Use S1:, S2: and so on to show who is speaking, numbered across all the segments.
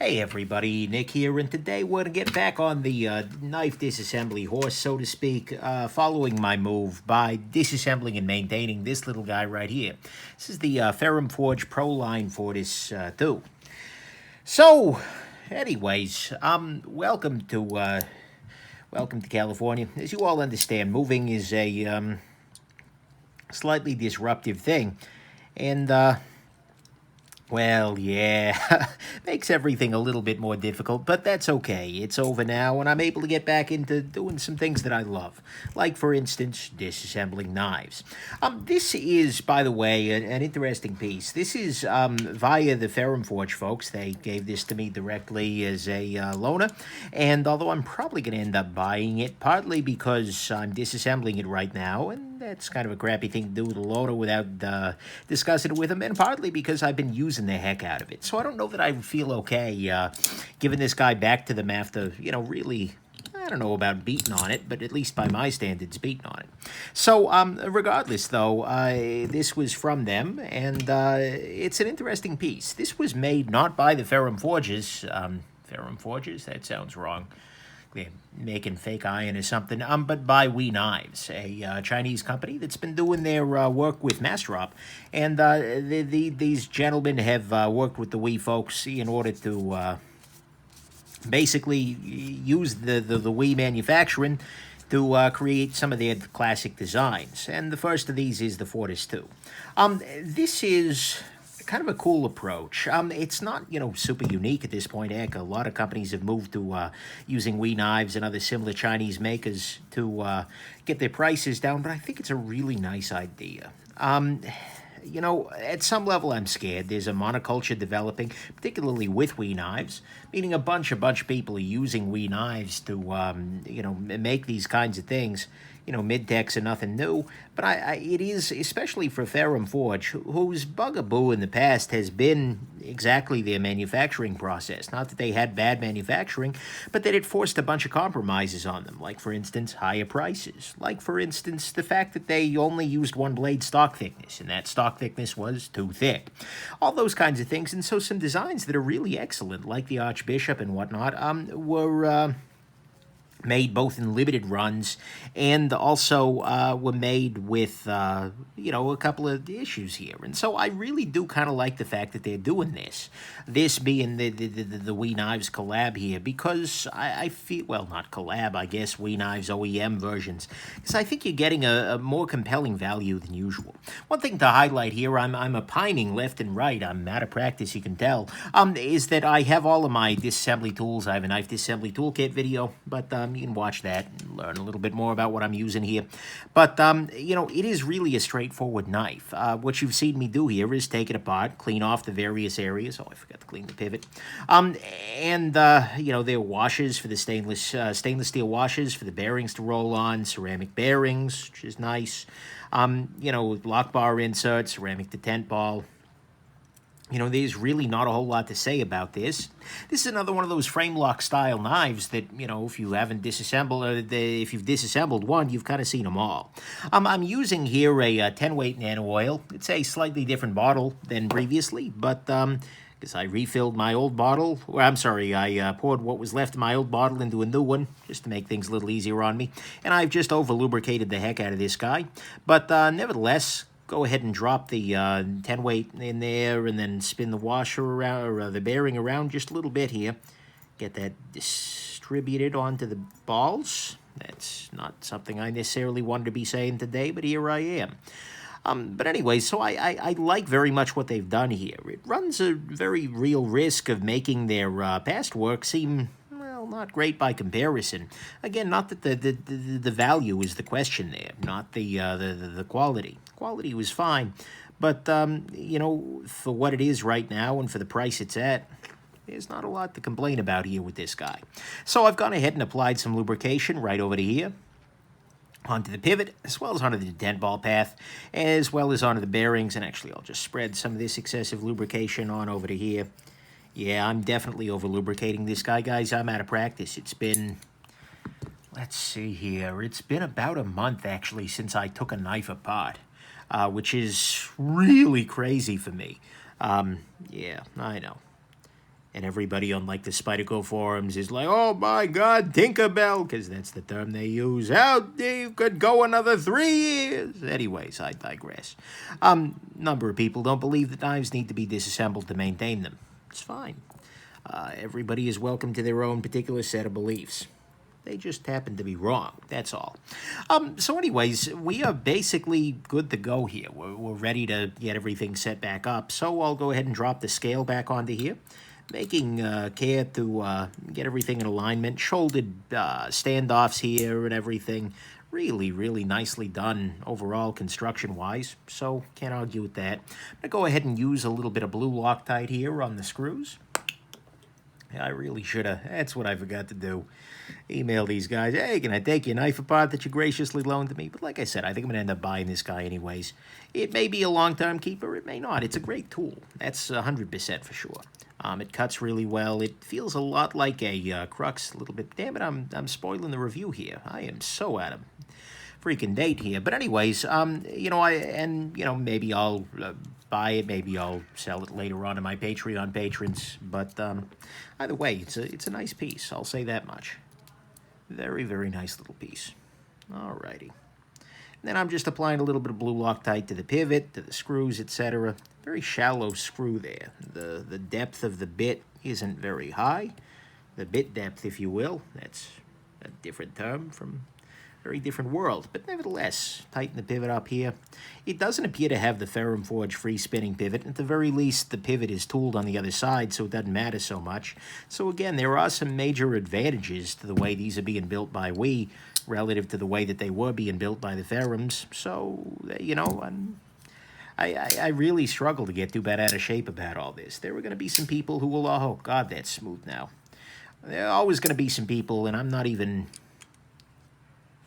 S1: Hey everybody, Nick here, and today we're going to get back on the knife disassembly horse, so to speak, following my move by disassembling and maintaining this little guy right here. This is the Ferrum Forge Pro-Line Fortis II. So, anyways, welcome to California. As you all understand, moving is a slightly disruptive thing, and well, yeah, makes everything a little bit more difficult, but that's okay. It's over now, and I'm able to get back into doing some things that I love, like, for instance, disassembling knives. This is, by the way, an interesting piece. This is via the Ferrum Forge folks. They gave this to me directly as a loaner, and although I'm probably going to end up buying it, partly because I'm disassembling it right now, and that's kind of a crappy thing to do with a loaner without discussing it with them, and partly because I've been using the heck out of it. So I don't know that I feel okay giving this guy back to them after, you know, really, I don't know about beating on it, but at least by my standards, beating on it. So regardless, though, this was from them, and it's an interesting piece. This was made not by the Ferrum Forges. Ferrum Forges? That sounds wrong. They're making fake iron or something, but by WEasy, a Chinese company that's been doing their work with Masterop. And these gentlemen have worked with the WE folks in order to basically use the WE manufacturing to create some of their classic designs. And the first of these is the Fortis II. This is kind of a cool approach. It's not, you know, super unique at this point. Heck, a lot of companies have moved to using WE knives and other similar Chinese makers to get their prices down, but I think it's a really nice idea. You know, at some level, I'm scared. There's a monoculture developing, particularly with WE knives, meaning a bunch of people are using WE knives to, you know, make these kinds of things. You know, mid-techs are nothing new, but it is, especially for Ferrum Forge, whose bugaboo in the past has been exactly their manufacturing process. Not that they had bad manufacturing, but that it forced a bunch of compromises on them, like, for instance, higher prices. Like, for instance, the fact that they only used one blade stock thickness, and that stock thickness was too thick. All those kinds of things, and so some designs that are really excellent, like the Archbishop and whatnot, were made both in limited runs and also were made with, you know, a couple of issues here. And so I really do kind of like the fact that they're doing this. This being the WE Knives collab here, because I feel, well, not collab, I guess, WE Knives OEM versions, because I think you're getting a more compelling value than usual. One thing to highlight here, I'm opining left and right, I'm out of practice, you can tell, is that I have all of my disassembly tools. I have a knife disassembly toolkit video, but you can watch that and learn a little bit more about what I'm using here. But, you know, it is really a straightforward knife. What you've seen me do here is take it apart, clean off the various areas. Oh, I forgot to clean the pivot. And, you know, there are washers for the stainless steel washers for the bearings to roll on, ceramic bearings, which is nice. You know, lock bar inserts, ceramic detent ball. You know, there's really not a whole lot to say about this. This is another one of those frame lock style knives that, you know, if you haven't disassembled, if you've disassembled one, you've kind of seen them all. I'm using here a 10 weight nano oil. It's a slightly different bottle than previously, but because I refilled my old bottle, or I'm sorry, I poured what was left of my old bottle into a new one just to make things a little easier on me. And I've just over lubricated the heck out of this guy. But nevertheless, go ahead and drop the 10 weight in there and then spin the washer around, or the bearing around just a little bit here. Get that distributed onto the balls. That's not something I necessarily wanted to be saying today, but here I am. But anyway, so I like very much what they've done here. It runs a very real risk of making their past work seem, well, not great by comparison. Again, not that the value is the question there, not the quality. Quality was fine, but, you know, for what it is right now and for the price it's at, there's not a lot to complain about here with this guy. So I've gone ahead and applied some lubrication right over to here, onto the pivot, as well as onto the detent ball path, as well as onto the bearings. And actually, I'll just spread some of this excessive lubrication on over to here. Yeah, I'm definitely over-lubricating this guy, guys. I'm out of practice. It's been, let's see here, it's been about a month, actually, since I took a knife apart. Which is really crazy for me. Yeah, I know. And everybody on, like, the Spyderco forums is like, oh, my God, Tinkerbell, because that's the term they use. How you could go another 3 years? Anyways, I digress. Number of people don't believe that knives need to be disassembled to maintain them. It's fine. Everybody is welcome to their own particular set of beliefs. They just happen to be wrong, that's all. So anyways, we are basically good to go here. We're ready to get everything set back up. So I'll go ahead and drop the scale back onto here, making care to get everything in alignment. Shouldered standoffs here and everything. Really, really nicely done overall construction-wise, so can't argue with that. I'm going to go ahead and use a little bit of blue Loctite here on the screws. I really should have. That's what I forgot to do. Email these guys. Hey, can I take your knife apart that you graciously loaned to me? But like I said, I think I'm going to end up buying this guy anyways. It may be a long-term keeper. It may not. It's a great tool. That's 100% for sure. It cuts really well. It feels a lot like a Crux a little bit. Damn it, I'm spoiling the review here. I am so out of freaking date here. But anyways, you know, maybe I'll buy it. Maybe I'll sell it later on to my Patreon patrons. But either way, it's a nice piece. I'll say that much. Very, very nice little piece. Alrighty. Then I'm just applying a little bit of blue Loctite to the pivot, to the screws, etc. Very shallow screw there. The depth of the bit isn't very high. The bit depth, if you will. That's a different term from a very different world. But nevertheless, tighten the pivot up here. It doesn't appear to have the Ferrum Forge free spinning pivot. At the very least, the pivot is tooled on the other side, so it doesn't matter so much. So again, there are some major advantages to the way these are being built by We relative to the way that they were being built by the Ferrums. So, you know, I really struggle to get too bad out of shape about all this. There are going to be some people who will, oh, God, that's smooth now. There are always going to be some people, and I'm not even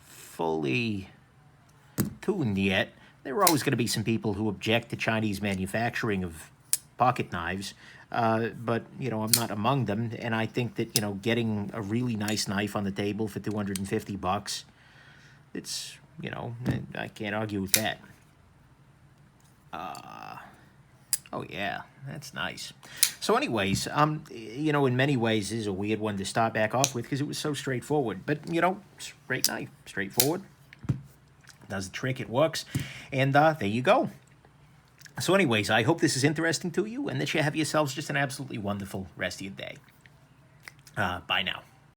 S1: fully tuned yet. There are always going to be some people who object to Chinese manufacturing of pocket knives, but, you know, I'm not among them, and I think that, you know, getting a really nice knife on the table for $250, it's, you know, I can't argue with that. Oh, yeah, that's nice. So anyways, you know, in many ways, this is a weird one to start back off with because it was so straightforward. But, you know, great knife, straightforward. Does the trick, it works. And there you go. So anyways, I hope this is interesting to you and that you have yourselves just an absolutely wonderful rest of your day. Bye now.